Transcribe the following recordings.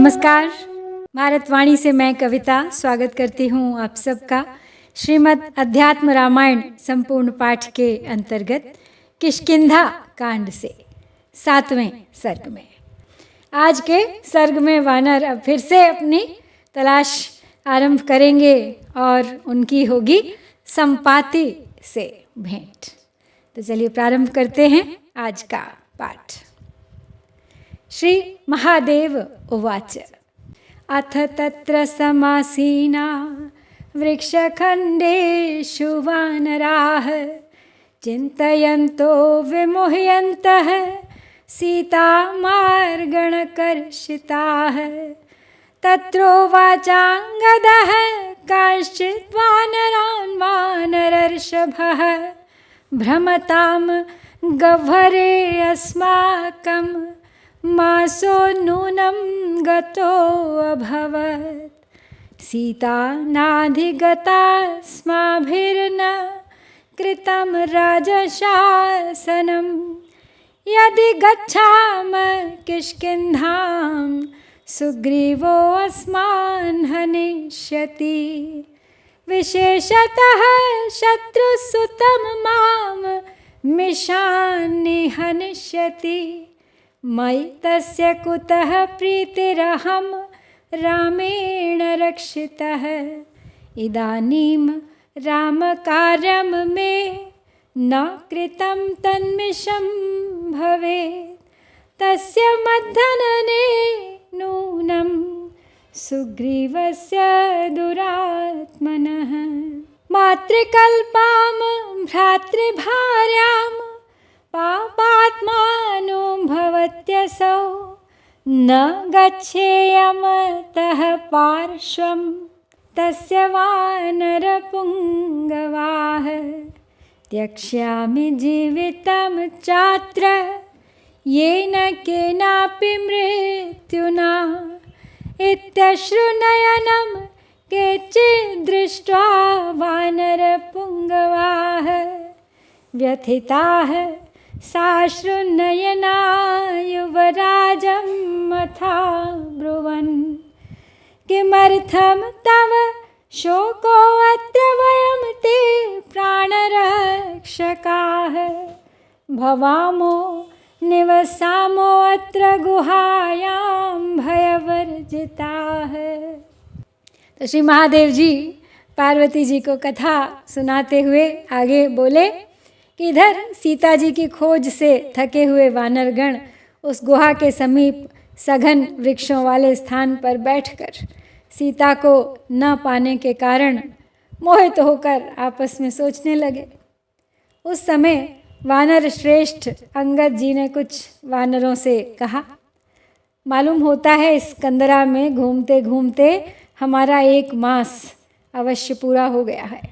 नमस्कार। भारतवाणी से मैं कविता स्वागत करती हूँ आप सबका श्रीमद् अध्यात्म रामायण संपूर्ण पाठ के अंतर्गत किष्किंधा कांड से 7वें सर्ग में। आज के सर्ग में वानर अब फिर से अपनी तलाश आरंभ करेंगे और उनकी होगी संपाति से भेंट। तो चलिए प्रारंभ करते हैं आज का पाठ। श्री महादेव उवाच अथ तत्र समासीना वृक्षखण्डेषु वानराः चिन्तयन्तो विमुह्यन्तः सीतामार्गणकर्षिताः तत्रोवाचाङ्गदः कांश्चित् वानरान् वानरर्षभः भ्रमतां गह्वरे अस्माकं मासो नूनं गतो अभवत् सीता नाधिगतास्माभिर्न कृतं राजशासनं यदि गच्छाम किष्किन्धां सुग्रीवो अस्मान् हनिष्यति विशेषतः शत्रुसुतं मां मिषान्नि हनिष्यति मयि तस्य कुतः प्रीतिरहं रामेण रक्षितः इदानीं रामकार्यं मे न कृतं तन्मिषं भवेत् तस्य मद्धनने नूनं सुग्रीवस्य दुरात्मनः मातृकल्पां भ्रातृभार्यां पापात्मानो भवत्यसौ न गच्छेयमतः पार्श्वं तस्य वानरपुङ्गवाः त्यक्ष्यामि जीवितं चात्र येन केनापि मृत्युना इत्यश्रुनयनं केचिद्दृष्ट्वा वानरपुङ्गवाः व्यथिताः साश्रुनयना युवराजं मथा ब्रुवन् किमर्थं तव शोकोऽत्र वयं ते प्राणरक्षकाः भवामो निवसामो अत्र गुहायां भयवर्जिताः। तो श्री महादेव जी पार्वती जी को कथा सुनाते हुए आगे बोले कि इधर सीता जी की खोज से थके हुए वानरगण उस गुहा के समीप सघन वृक्षों वाले स्थान पर बैठकर सीता को न पाने के कारण मोहित होकर आपस में सोचने लगे। उस समय वानर श्रेष्ठ अंगद जी ने कुछ वानरों से कहा, मालूम होता है इस कंदरा में घूमते घूमते हमारा 1 मास अवश्य पूरा हो गया है,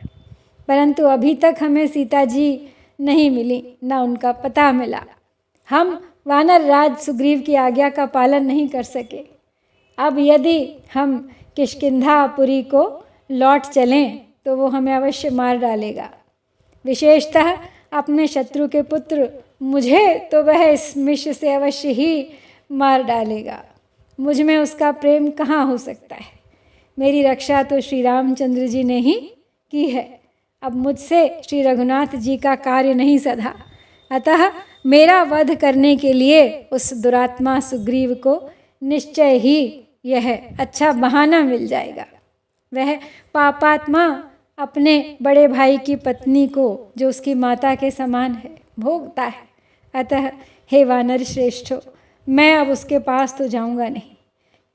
परंतु अभी तक हमें सीता जी नहीं मिली, न उनका पता मिला। हम वानर राज सुग्रीव की आज्ञा का पालन नहीं कर सके। अब यदि हम किष्किंधापुरी को लौट चलें तो वो हमें अवश्य मार डालेगा। विशेषतः अपने शत्रु के पुत्र मुझे तो वह इस मिष से अवश्य ही मार डालेगा। मुझ में उसका प्रेम कहाँ हो सकता है। मेरी रक्षा तो श्री रामचंद्र जी ने ही की है। अब मुझसे श्री रघुनाथ जी का कार्य नहीं सधा, अतः मेरा वध करने के लिए उस दुरात्मा सुग्रीव को निश्चय ही यह अच्छा बहाना मिल जाएगा। वह पापात्मा अपने बड़े भाई की पत्नी को, जो उसकी माता के समान है, भोगता है। अतः हे वानर श्रेष्ठो, मैं अब उसके पास तो जाऊंगा नहीं,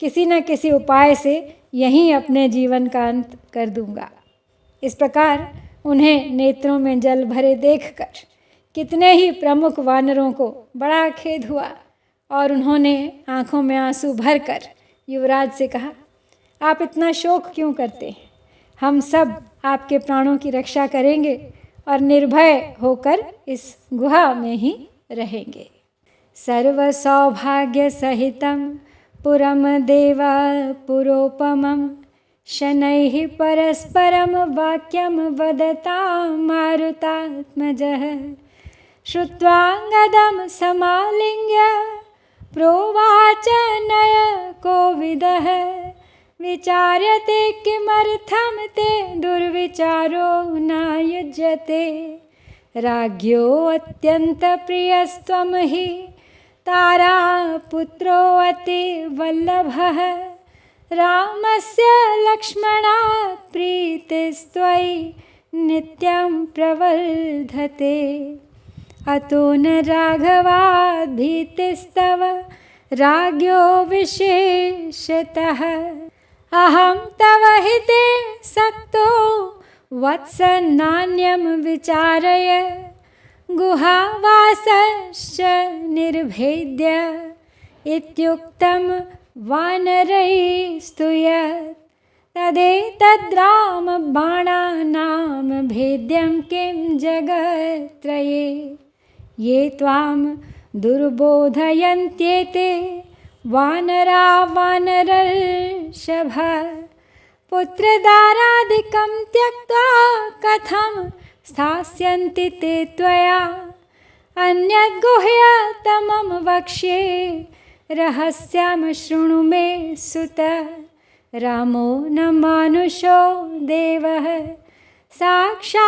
किसी न किसी उपाय से यहीं अपने जीवन का अंत कर दूंगा। इस प्रकार उन्हें नेत्रों में जल भरे देखकर कितने ही प्रमुख वानरों को बड़ा खेद हुआ और उन्होंने आंखों में आंसू भरकर युवराज से कहा, आप इतना शोक क्यों करते हैं? हम सब आपके प्राणों की रक्षा करेंगे और निर्भय होकर इस गुहा में ही रहेंगे। सर्व सौभाग्य सहितं पुरम देवा पुरोपमं शनैः परस्परं वाक्यं वदतां मारुतात्मजः श्रुत्वा गदं समालिङ्ग्य प्रोवाच नय कोविदः विचार्यते किमर्थं ते दुर्विचारो न युज्यते। राज्ञो अत्यन्तप्रियस्त्वं हि तारापुत्रो अतिवल्लभः। रामस्य लक्ष्मणात् प्रीतिस्त्वयि नित्यं प्रवर्धते। अतो न राघवात् भीतिस्तव राज्ञो विशेषतः। अहं तव हिते सक्तो वत्स नान्यं विचारय। गुहावासश्च निर्भेद्य इत्युक्तं वानरैस्तु यत्। तदेतद्रामबाणानां भेद्यं किं जगत्त्रये। ये त्वां दुर्बोधयन्त्येते वानरा वानरर्षभ। पुत्रदारादिकं त्यक्त्वा कथं स्थास्यन्ति ते त्वया। अन्यद्गुह्यतमं वक्ष्ये रहस्यं शृणु मे सुत। रामो न मानुषो देवः साक्षान्नारायणो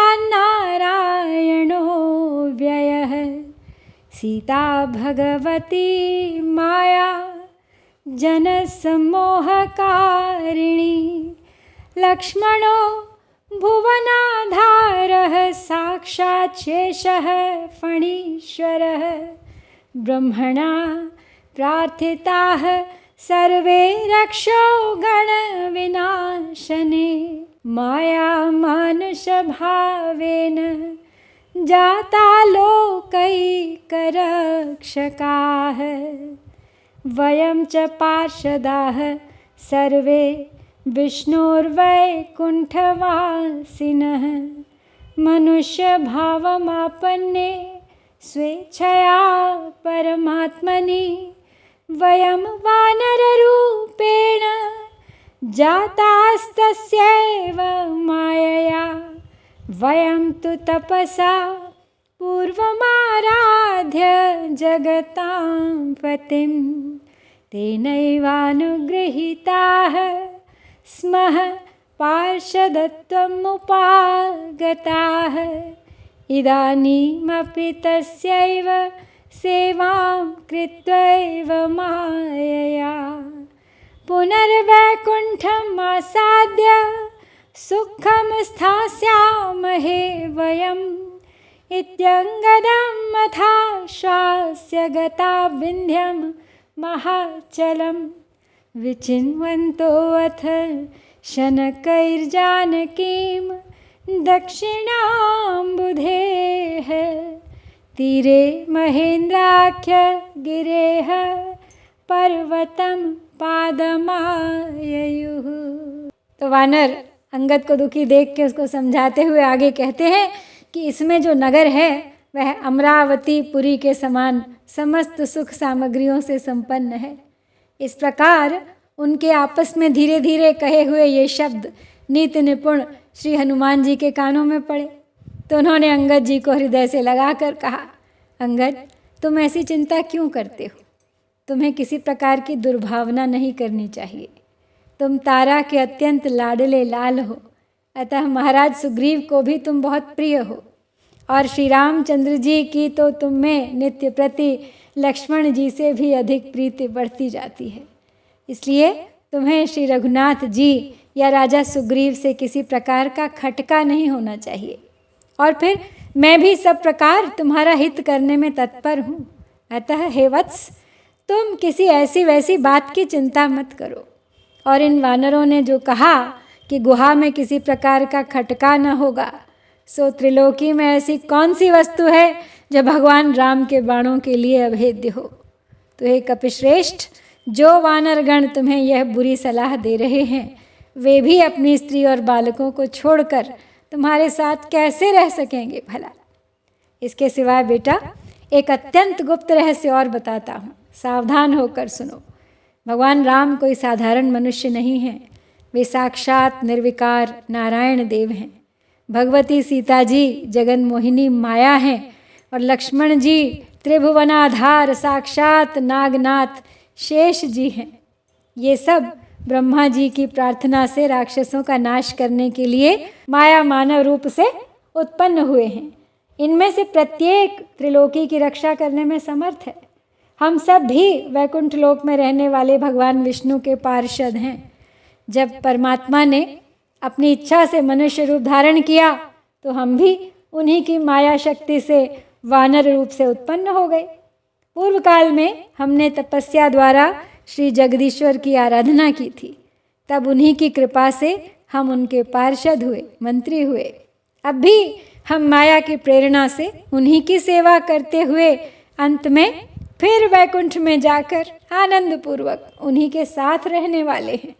व्ययः। सीता भगवती माया जनसम्मोहकारिणी। लक्ष्मणो भुवनाधारः साक्षात् शेषः फणीश्वरः। ब्रह्मणा प्रार्थिताः सर्वे रक्षो गणविनाशने। माया मानुषभावेन जाता लोकैकरक्षकाः। वयं च पार्षदाः सर्वे विष्णोर्वैकुण्ठवासिनः। मनुष्यभावमापन्ने स्वेच्छया परमात्मनि। वयं वानररूपेण जातास्तस्यैव मायया। वयं तु तपसा पूर्वमाराध्य जगतां पतिं। तेनैवानुगृहीताः स्मः पार्षदत्वमुपागताः। इदानीमपि तस्यैव सेवां कृत्वैव मायया। पुनर्वैकुण्ठम् आसाद्य सुखं स्थास्यामहे वयम्। इत्यङ्गदं मथाश्वास्य गता विन्ध्यं महाचलं। विचिन्वन्तोऽथ शनकैर्जानकीं दक्षिणाम्बुधेः। तीरे महेन्द्राख्य गिरेः पर्वतं पादमाययुः। तो वानर अंगद को दुखी देख के उसको समझाते हुए आगे कहते हैं कि इसमें जो नगर है वह अमरावती पुरी के समान समस्त सुख सामग्रियों से संपन्न है। इस प्रकार उनके आपस में धीरे धीरे कहे हुए ये शब्द नीति निपुण श्री हनुमान जी के कानों में पड़े तो उन्होंने अंगद जी को हृदय से लगाकर कहा, अंगद तुम ऐसी चिंता क्यों करते हो? तुम्हें किसी प्रकार की दुर्भावना नहीं करनी चाहिए। तुम तारा के अत्यंत लाडले लाल हो, अतः महाराज सुग्रीव को भी तुम बहुत प्रिय हो और श्री रामचंद्र जी की तो तुम में नित्य प्रति लक्ष्मण जी से भी अधिक प्रीति बढ़ती जाती है। इसलिए तुम्हें श्री रघुनाथ जी या राजा सुग्रीव से किसी प्रकार का खटका नहीं होना चाहिए। और फिर मैं भी सब प्रकार तुम्हारा हित करने में तत्पर हूँ। अतः हे वत्स, तुम किसी ऐसी वैसी बात की चिंता मत करो। और इन वानरों ने जो कहा कि गुहा में किसी प्रकार का खटका न होगा, सो त्रिलोकी में ऐसी कौन सी वस्तु है जो भगवान राम के बाणों के लिए अभेद्य हो। तो हे कपिश्रेष्ठ, जो वानरगण तुम्हें यह बुरी सलाह दे रहे हैं वे भी अपनी स्त्री और बालकों को छोड़कर तुम्हारे साथ कैसे रह सकेंगे भला। इसके सिवाय बेटा एक अत्यंत गुप्त रहस्य और बताता हूँ, सावधान होकर सुनो। भगवान राम कोई साधारण मनुष्य नहीं हैं, वे साक्षात निर्विकार नारायण देव हैं। भगवती सीता जी जगन मोहिनी माया हैं और लक्ष्मण जी त्रिभुवनाधार साक्षात नागनाथ शेष जी हैं। ये सब ब्रह्मा जी की प्रार्थना से राक्षसों का नाश करने के लिए माया मानव रूप से उत्पन्न हुए हैं। इनमें से प्रत्येक त्रिलोकी की रक्षा करने में समर्थ है। हम सब भी वैकुंठ लोक में रहने वाले भगवान विष्णु के पार्षद हैं। जब परमात्मा ने अपनी इच्छा से मनुष्य रूप धारण किया तो हम भी उन्हीं की माया शक्ति से वानर रूप से उत्पन्न हो गए। पूर्व काल में हमने तपस्या द्वारा श्री जगदीश्वर की आराधना की थी, तब उन्हीं की कृपा से हम उनके पार्षद हुए, मंत्री हुए। अब भी हम माया की प्रेरणा से उन्हीं की सेवा करते हुए अंत में फिर वैकुंठ में जाकर आनंद पूर्वक उन्हीं के साथ रहने वाले हैं।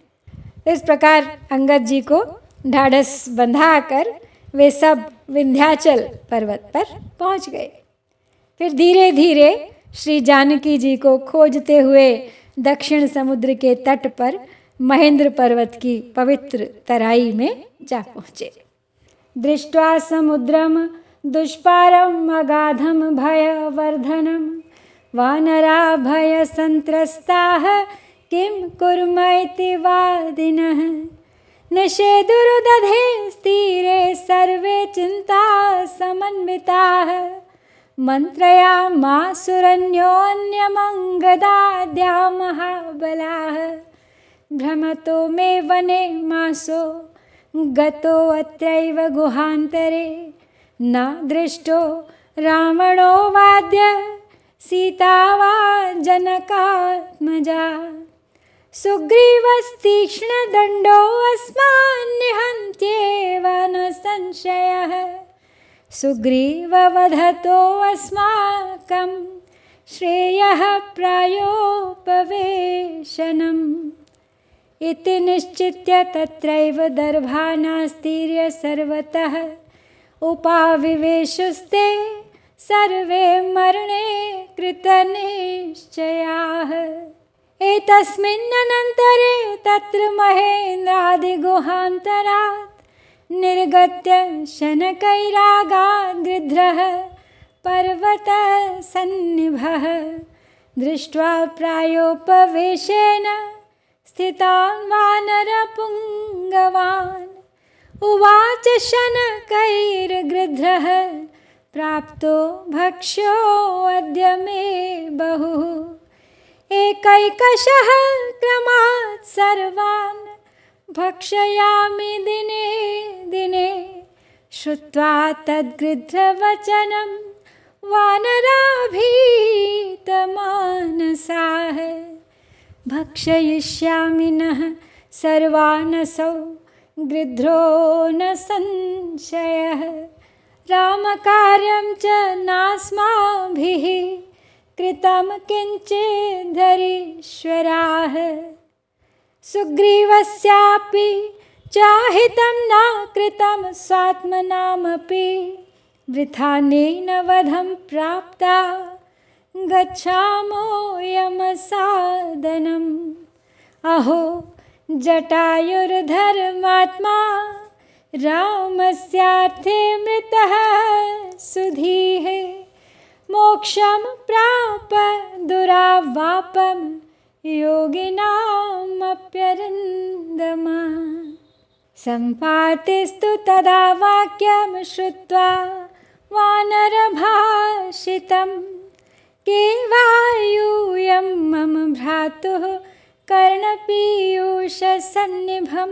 इस प्रकार अंगद जी को ढाढ़स बंधाकर वे सब विंध्याचल पर्वत पर पहुंच गए। फिर धीरे धीरे श्री जानकी जी को खोजते हुए दक्षिण समुद्र के तट पर महेंद्र पर्वत की पवित्र तराई में जा पहुँचे। दृष्ट्वा समुद्रम दुष्पारम अगाधम भयवर्धनम वानरा भय संत्रस्ताः किं कुर्मैति वादिनः निषेधुरुदधे स्थिरे सर्वे चिंता समन्विताः मन्त्रयामासुरन्योन्यमङ्गदाद्या महाबलाः भ्रमतो मे वने मासो गतो अत्रैव गुहान्तरे न दृष्टो रावणो वाद्य सीता वा जनकात्मजा सुग्रीवस्तीक्ष्णदण्डो अस्मान् निहन्त्येव न संशयः सुग्रीववधतो अस्माकं श्रेयः प्रायोपवेशनम् इति निश्चित्य तत्रैव दर्भानास्तीर्य सर्वतः उपाविवेशुस्ते सर्वे मरणे कृतनिश्चयाः एतस्मिन्नन्तरे तत्र महेन्द्रादिगुहान्तरात् निर्गत्य शनकैरागाद् गृध्रः पर्वतसन्निभः दृष्ट्वा प्रायोपवेशेन स्थितान् वानरपुङ्गवान् उवाच शनकैर्गृध्रः प्राप्तो भक्ष्योऽद्य मे बहुः एकैकशः क्रमात् सर्वान् भक्षयामि दिने दिने श्रुत्वा तद्गृध्रवचनं वानराभीतमानसाः भक्षयिष्यामि नः सर्वानसौ गृध्रो न संशयः रामकार्यं च नास्माभिः कृतं किञ्चिद्धरीश्वराः सुग्रीवस्यापि चाहितं न कृतं स्वात्मनामपि वृथानेन वधं प्राप्ता गच्छामो यमसादनम् अहो जटायुर्धर्मात्मा रामस्यार्थे मृतः सुधीः मोक्षं प्राप दुरावापं योगिनामप्यरिन्दमा सम्पातिस्तु तदा वाक्यं श्रुत्वा वानरभाषितं केवायूयं मम भ्रातुः कर्णपीयूषसन्निभं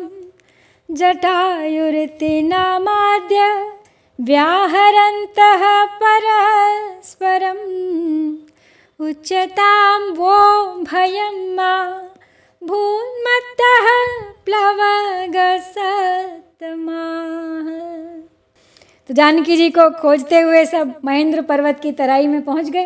जटायुरिति नामाद्य व्याहरन्तः परस्परम् उच्यतां वो भयं मा भून्मत्तः प्लवगसत्तमाः। तो जानकी जी को खोजते हुए सब महेंद्र पर्वत की तराई में पहुंच गए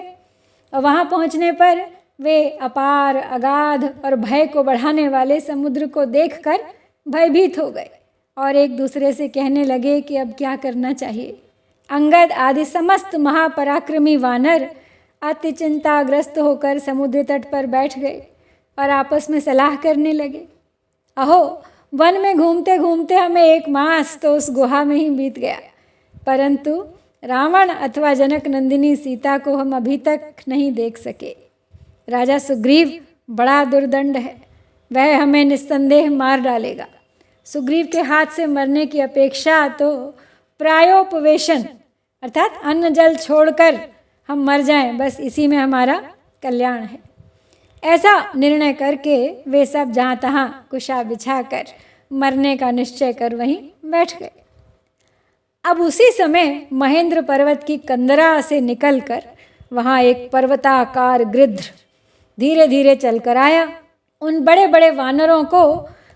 और वहां पहुंचने पर वे अपार अगाध और भय को बढ़ाने वाले समुद्र को देखकर भयभीत हो गए और एक दूसरे से कहने लगे कि अब क्या करना चाहिए। अंगद आदि समस्त महापराक्रमी वानर अति चिंताग्रस्त होकर समुद्र तट पर बैठ गए और आपस में सलाह करने लगे। अहो, वन में घूमते घूमते हमें 1 मास तो उस गुहा में ही बीत गया, परंतु रावण अथवा जनक नंदिनी सीता को हम अभी तक नहीं देख सके। राजा सुग्रीव बड़ा दुर्दंड है, वह हमें निस्संदेह मार डालेगा। सुग्रीव के हाथ से मरने की अपेक्षा तो प्रायोपवेशन अर्थात अन्न जल छोड़कर हम मर जाएं, बस इसी में हमारा कल्याण है। ऐसा निर्णय करके वे सब जहाँ तहाँ कुशा बिछाकर मरने का निश्चय कर वहीं बैठ गए। अब उसी समय महेंद्र पर्वत की कंदरा से निकलकर वहाँ एक पर्वताकार गृध्र धीरे धीरे चलकर आया। उन बड़े बड़े वानरों को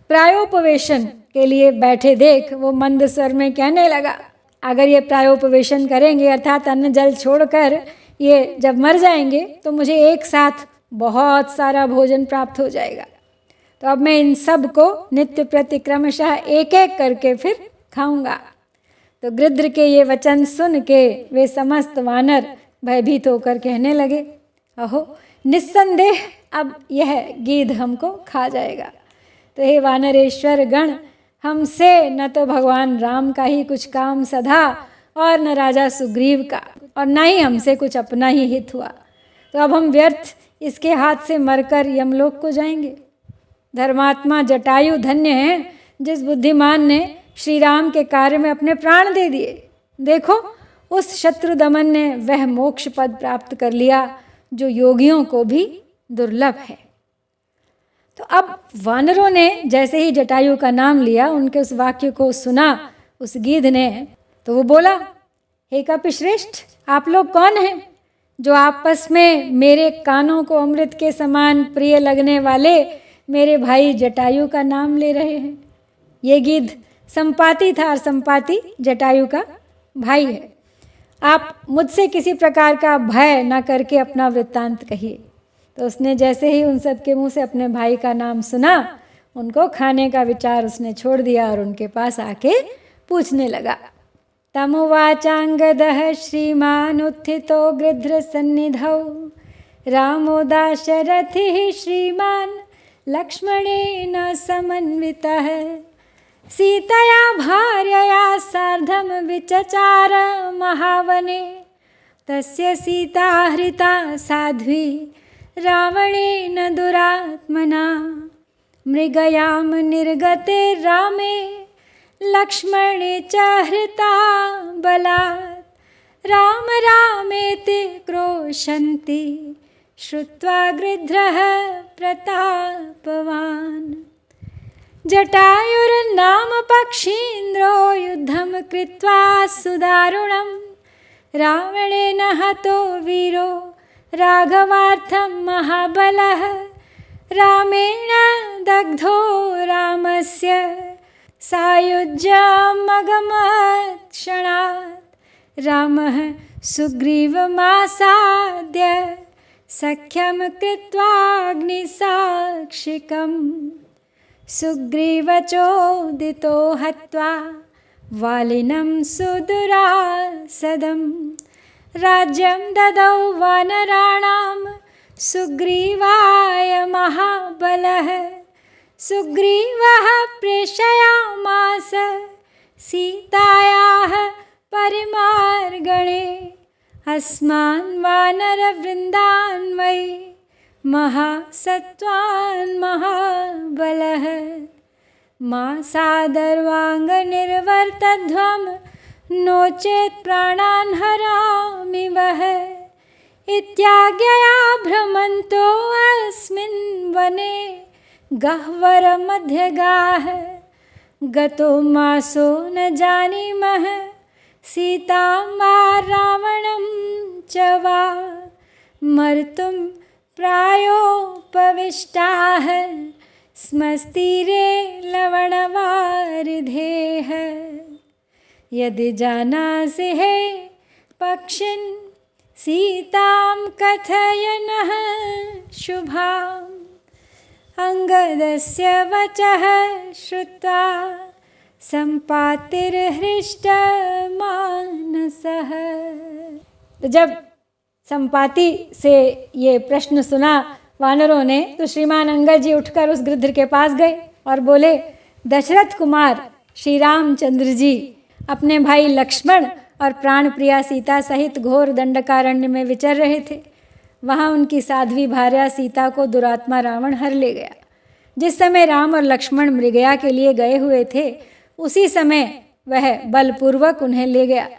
प्रायोपवेशन के लिए बैठे देख वो मंद स्वर में कहने लगा, अगर ये प्रायोपवेशन करेंगे अर्थात अन्न जल छोड़कर ये जब मर जाएंगे तो मुझे एक साथ बहुत सारा भोजन प्राप्त हो जाएगा, तो अब मैं इन सब को नित्य प्रति क्रमशः एक एक करके फिर खाऊंगा। तो गृध्र के ये वचन सुन के वे समस्त वानर भयभीत होकर कहने लगे, अहो निस्संदेह अब यह गीध हमको खा जाएगा। तो हे वानरेश्वर गण, हमसे न तो भगवान राम का ही कुछ काम सधा और न राजा सुग्रीव का, और न ही हमसे कुछ अपना ही हित हुआ, तो अब हम व्यर्थ इसके हाथ से मरकर यमलोक को जाएंगे। धर्मात्मा जटायु धन्य है जिस बुद्धिमान ने श्री राम के कार्य में अपने प्राण दे दिए। देखो उस शत्रु दमन ने वह मोक्ष पद प्राप्त कर लिया जो योगियों को भी दुर्लभ है। तो अब वानरों ने जैसे ही जटायु का नाम लिया, उनके उस वाक्य को सुना उस गीध ने, तो वो बोला, हे कपिश्रेष्ठ, आप लोग कौन हैं जो आपस में मेरे कानों को अमृत के समान प्रिय लगने वाले मेरे भाई जटायु का नाम ले रहे हैं। ये गीध संपाति था और संपाति जटायु का भाई है। आप मुझसे किसी प्रकार का भय न करके अपना वृत्तांत कहिए। तो उसने जैसे ही उन सब के मुंह से अपने भाई का नाम सुना, उनको खाने का विचार उसने छोड़ दिया और उनके पास आके पूछने लगा। तमुवाचांगदः श्रीमान उत्थितो गृध्र सन्निधौ रामो दाशरथिः श्रीमान लक्ष्मणेन समन्वितः सीतया भार्यया सार्धं विचचार महावने तस्य सीता हृता साध्वी रावणेन दुरात्मना मृगयां निर्गते रामे लक्ष्मणे च हृता बलात् राम रामेति क्रोशन्ति श्रुत्वा गृध्रः प्रतापवान् जटायुर्नाम पक्षीन्द्रो युद्धं कृत्वा सुदारुणं रावणेन हतो वीरो राघवार्थं महाबलः रामेण दग्धो रामस्य सायुज्यमगमत् क्षणात् रामः सुग्रीवमासाद्य सख्यं कृत्वाग्निसाक्षिकम् सुग्रीवचोदितो हत्वा वालिनं सुदुरासदं राज्यं ददौ वानराणां सुग्रीवाय महाबलः सुग्रीवः प्रेषयामास सीतायाः परिमार्गणे अस्मान् वानरवृन्दान् वै महासत्त्वान् महाबलः मासादर्वाङ्गनिर्वर्तध्वं नो चेत् प्राणान् हरामि वः इत्याज्ञया भ्रमन्तो अस्मिन् वने गह्वरमध्यगाः गतो मासो न जानीमः सीतां वा रावणं च वा मर्तुं प्रायोपविष्टाः स्मस्तीरे लवणवारिधेः यदि जानासि हे पक्षिन् सीतां कथयनः शुभाम् अंगदस्य वचः श्रुत्वा संपातिर्हृष्टमानसः। तो जब संपाति से ये प्रश्न सुना वानरों ने, तो श्रीमान अंगद जी उठकर उस गृध्र के पास गए और बोले, दशरथ कुमार श्री रामचंद्र जी अपने भाई लक्ष्मण और प्राण प्रिया सीता सहित घोर दंडकारण्य में विचर रहे थे, वहाँ उनकी साध्वी भार्या सीता को दुरात्मा रावण हर ले गया। जिस समय राम और लक्ष्मण मृगया के लिए गए हुए थे, उसी समय वह बलपूर्वक उन्हें ले गया।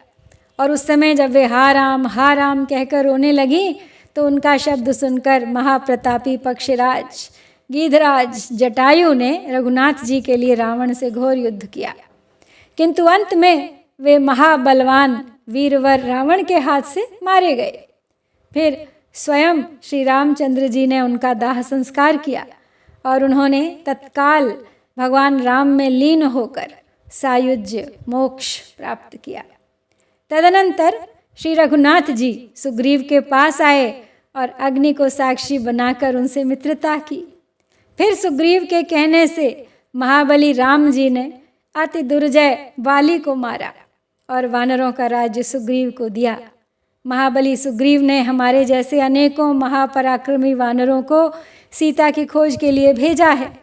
और उस समय जब वे हा राम कहकर रोने लगी, तो उनका शब्द सुनकर महाप्रतापी पक्षीराज गीधराज जटायु ने रघुनाथ जी के लिए रावण से घोर युद्ध किया, किंतु अंत में वे महाबलवान वीरवर रावण के हाथ से मारे गए। फिर स्वयं श्री रामचंद्र जी ने उनका दाह संस्कार किया और उन्होंने तत्काल भगवान राम में लीन होकर सायुज्य मोक्ष प्राप्त किया। तदनंतर श्री रघुनाथ जी सुग्रीव के पास आए और अग्नि को साक्षी बनाकर उनसे मित्रता की। फिर सुग्रीव के कहने से महाबली राम जी ने अति दुर्जय वाली को मारा और वानरों का राज्य सुग्रीव को दिया। महाबली सुग्रीव ने हमारे जैसे अनेकों महापराक्रमी वानरों को सीता की खोज के लिए भेजा है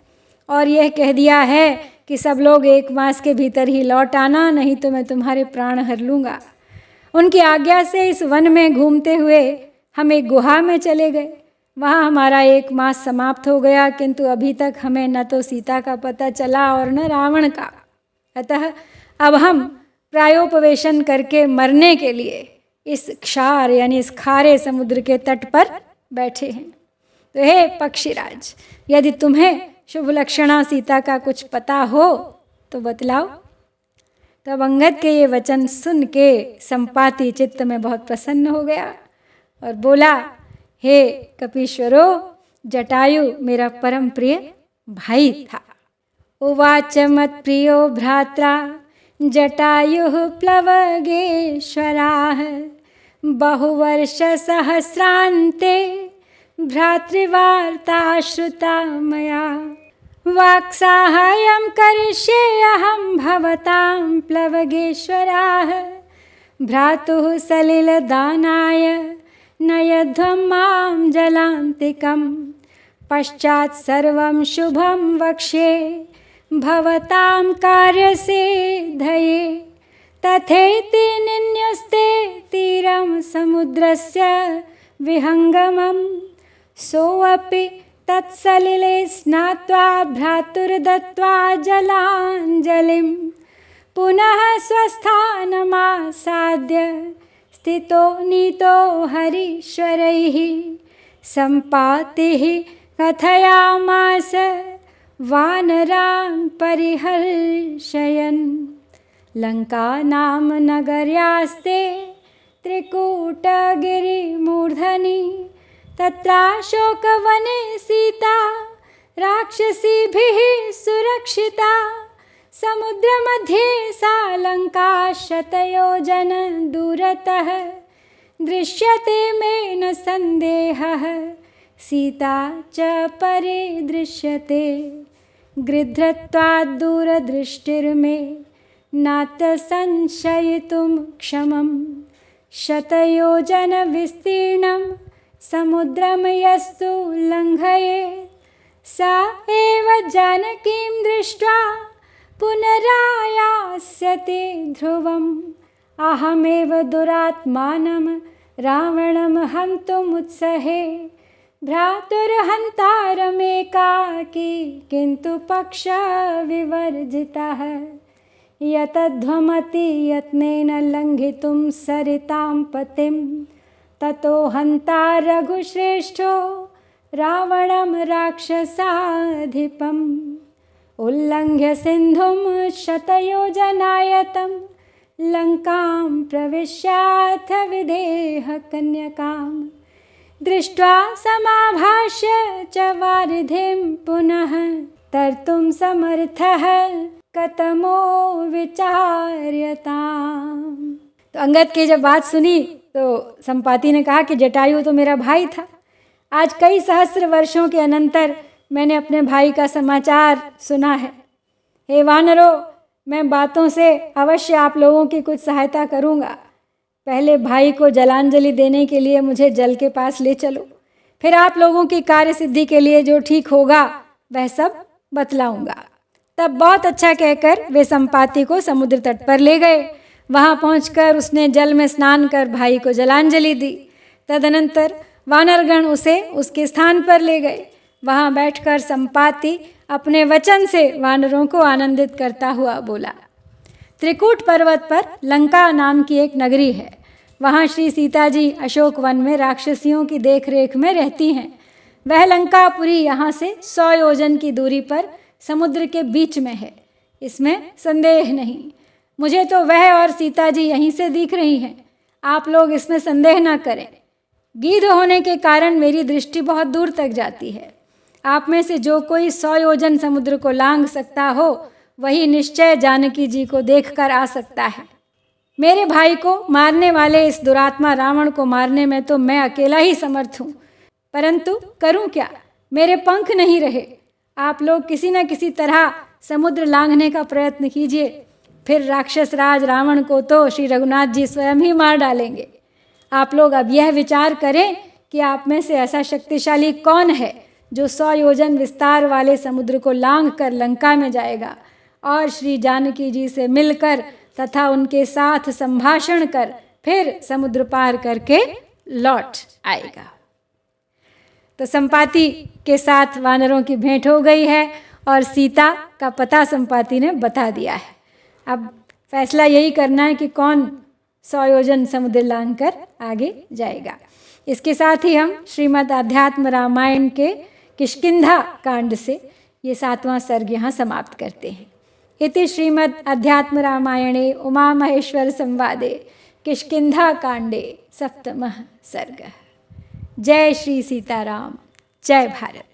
और यह कह दिया है कि सब लोग 1 मास के भीतर ही लौट आना, नहीं तो मैं तुम्हारे प्राण हर लूँगा। उनकी आज्ञा से इस वन में घूमते हुए हम एक गुहा में चले गए। वहाँ हमारा 1 मास समाप्त हो गया, किंतु अभी तक हमें न तो सीता का पता चला और न रावण का। अतः अब हम प्रायोपवेशन करके मरने के लिए इस क्षार यानी इस खारे समुद्र के तट पर बैठे हैं। तो हे पक्षीराज, यदि तुम्हें शुभ लक्षणा सीता का कुछ पता हो तो बतलाओ। तब अंगद के ये वचन सुन के संपाति चित्त में बहुत प्रसन्न हो गया और बोला, हे कपीश्वरो, जटायु मेरा परम प्रिय भाई था। उवाच मत प्रियो भ्रात्रा जटायुः प्लवगेश्वराः बहुवर्ष सहस्रान्ते भ्रातृवार्ता श्रुता मया वाक्साहाय्यं करिष्ये अहं भवतां प्लवगेश्वराः भ्रातुः सलिलदानाय नयध्वं मां जलान्तिकं पश्चात् सर्वं शुभं वक्ष्ये भवतां कार्यसिद्धये तथेति निन्यस्ते तीरं समुद्रस्य विहङ्गमं सोऽपि तत्सलिले स्नात्वा भ्रातुर्दत्त्वा जलाञ्जलिं पुनः स्वस्थानमासाद्य स्थितो नीतो हरीश्वरैः सम्पातिः कथयामास वानरान् परिहर्षयन् लंका नाम नगर्यास्ते त्रिकूटगिरिमूर्धनि तत्राशोकवने सीता राक्षसीभिः सुरक्षिता समुद्रमध्ये सा लंका शतयोजन दूरतः दृश्यते मे न संदेहः सीता च परिदृश्यते गृध्रत्वात् दूरदृष्टिर्मे नात्र संशयितुं क्षमं शतयोजनविस्तीर्णं समुद्रं यस्तु लङ्घये सा एव जानकीं दृष्ट्वा पुनरायास्यते ध्रुवम् अहमेव दुरात्मानं रावणं हन्तुमुत्सहे भ्रातुर्हन्तारमेकाकी किन्तु पक्षविवर्जितः यतध्वमति यत्नेन लङ्घितुं सरितां पतिं ततो हन्ता रघुश्रेष्ठो रावणं राक्षसाधिपम् उल्लङ्घ्य सिन्धुं शतयोजनायतं लङ्कां प्रविश्याथ विदेह कन्यकाम् दृष्ट्वा समाभाष्य च वारिधिं पुनः तर्तुं समर्थः कतमो विचार्यताम्। तो अंगद की जब बात सुनी तो संपाति ने कहा कि जटायु तो मेरा भाई था। आज कई सहस्र वर्षों के अनंतर मैंने अपने भाई का समाचार सुना है। हे वानरों, मैं बातों से अवश्य आप लोगों की कुछ सहायता करूँगा। पहले भाई को जलांजलि देने के लिए मुझे जल के पास ले चलो, फिर आप लोगों की कार्य सिद्धि के लिए जो ठीक होगा वह सब बतलाऊंगा। तब बहुत अच्छा कहकर वे संपाति को समुद्र तट पर ले गए। वहाँ पहुंचकर उसने जल में स्नान कर भाई को जलांजलि दी। तदनंतर वानरगण उसे उसके स्थान पर ले गए। वहाँ बैठकर संपाति अपने वचन से वानरों को आनंदित करता हुआ बोला। त्रिकूट पर्वत पर लंका नाम की एक नगरी है। वहाँ श्री सीता जी अशोक वन में राक्षसियों की देखरेख में रहती हैं। वह लंकापुरी यहाँ से 100 योजन की दूरी पर समुद्र के बीच में है, इसमें संदेह नहीं। मुझे तो वह और सीता जी यहीं से दिख रही हैं, आप लोग इसमें संदेह ना करें। गीध होने के कारण मेरी दृष्टि बहुत दूर तक जाती है। आप में से जो कोई 100 योजन समुद्र को लांघ सकता हो वही निश्चय जानकी जी को देखकर आ सकता है। मेरे भाई को मारने वाले इस दुरात्मा रावण को मारने में तो मैं अकेला ही समर्थ हूँ, परंतु करूँ क्या, मेरे पंख नहीं रहे। आप लोग किसी न किसी तरह समुद्र लांघने का प्रयत्न कीजिए, फिर राक्षस राज रावण को तो श्री रघुनाथ जी स्वयं ही मार डालेंगे। आप लोग अब यह विचार करें कि आप में से ऐसा शक्तिशाली कौन है जो 100 योजन विस्तार वाले समुद्र को लांघ कर लंका में जाएगा और श्री जानकी जी से मिलकर तथा उनके साथ संभाषण कर फिर समुद्र पार करके लौट आएगा। तो संपाति के साथ वानरों की भेंट हो गई है और सीता का पता संपाति ने बता दिया है। अब फैसला यही करना है कि कौन 100 योजन समुद्र लांघ कर आगे जाएगा। इसके साथ ही हम श्रीमद् अध्यात्म रामायण के किष्किंधा कांड से ये 7वां सर्ग यहाँ समाप्त करते हैं। इति श्रीमद् अध्यात्म रामायणे उमा महेश्वर संवादे किष्किंधा कांडे 7वां सर्ग। जय श्री सीताराम, जय भारत।